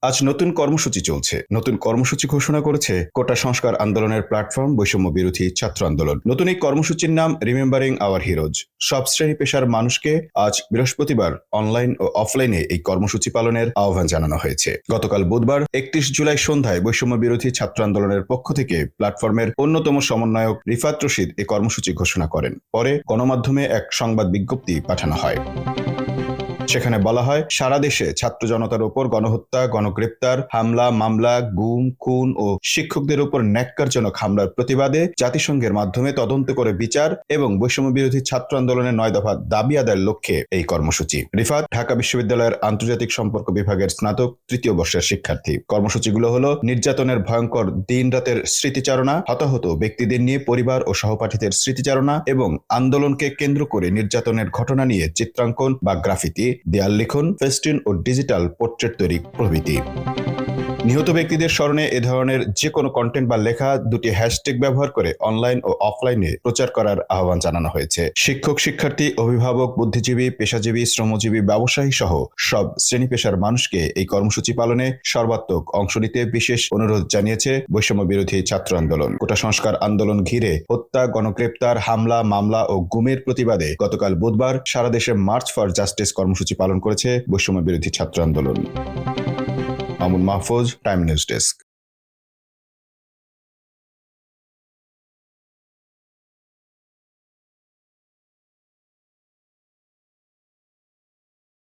আজ নতুন কর্মসূচি চলছে। নতুন কর্মসূচি ঘোষণা করেছে কোটা সংস্কার আন্দোলনের প্ল্যাটফর্ম বৈষম্য বিরোধী ছাত্র আন্দোলন। নতুন এই কর্মসূচির নাম রিমেম্বারিং আওয়ার হিরোজ। সব শ্রেণী পেশার মানুষকে আজ বৃহস্পতিবার অনলাইন ও অফলাইনে এই কর্মসূচি পালনের আহ্বান জানানো হয়েছে। গতকাল বুধবার 31 জুলাই সন্ধ্যায় বৈষম্য বিরোধী ছাত্র আন্দোলনের পক্ষ থেকে প্ল্যাটফর্মের অন্যতম সমন্বয়ক রিফাত রশিদ এই কর্মসূচি ঘোষণা করেন। পরে গণমাধ্যমে এক সংবাদ বিজ্ঞপ্তি পাঠানো হয়। সেখানে বলা হয়, সারা দেশে ছাত্র জনতার উপর গণহত্যা, গণগ্রেপ্তার, হামলা, মামলা, গুম, খুন ও শিক্ষকদের উপর ন্যাক্কারজনক হামলার প্রতিবাদে জাতিসংঘের মাধ্যমে তদন্ত করে বিচার এবং বৈষম্য বিরোধী ছাত্র আন্দোলনের 9 দফা দাবি আদায়ের লক্ষ্যে এই কর্মসূচি। রিফাত ঢাকা বিশ্ববিদ্যালয়ের আন্তর্জাতিক সম্পর্ক বিভাগের স্নাতক 3য় বর্ষের শিক্ষার্থী। কর্মসূচিগুলো হলো নির্যাতনের ভয়ঙ্কর দিন রাতের স্মৃতিচারণা, হতাহত ব্যক্তিদের নিয়ে পরিবার ও সহপাঠীদের স্মৃতিচারণা এবং আন্দোলনকে কেন্দ্র করে নির্যাতনের ঘটনা নিয়ে চিত্রাঙ্কন বা গ্রাফিতি, দেয়াল লিখন, ফেস্টুন ও ডিজিটাল পোর্ট্রেট তৈরি প্রভৃতি। নিহত ব্যক্তিদের স্মরণে এ ধরনের যে কোনো কন্টেন্ট বা লেখা দুটি হ্যাশট্যাগ ব্যবহার করে অনলাইন ও অফলাইনে প্রচার করার আহ্বান জানানো হয়েছে। শিক্ষক, শিক্ষার্থী, অভিভাবক, বুদ্ধিজীবী, পেশাজীবী, শ্রমজীবী, ব্যবসায়ী সহ সব শ্রেণী পেশার মানুষকে এই কর্মসূচি পালনে সর্বাত্মক অংশ নিতে বিশেষ অনুরোধ জানিয়েছে বৈষম্য বিরোধী ছাত্র আন্দোলন। কোটা সংস্কার আন্দোলন ঘিরে হত্যা, গণগ্রেপ্তার, হামলা, মামলা ও গুমের প্রতিবাদে গতকাল বুধবার সারা দেশে মার্চ ফর জাস্টিস কর্মসূচি পালন করেছে বৈষম্য বিরোধী ছাত্র আন্দোলন। Mamun Mahfuz, time news desk.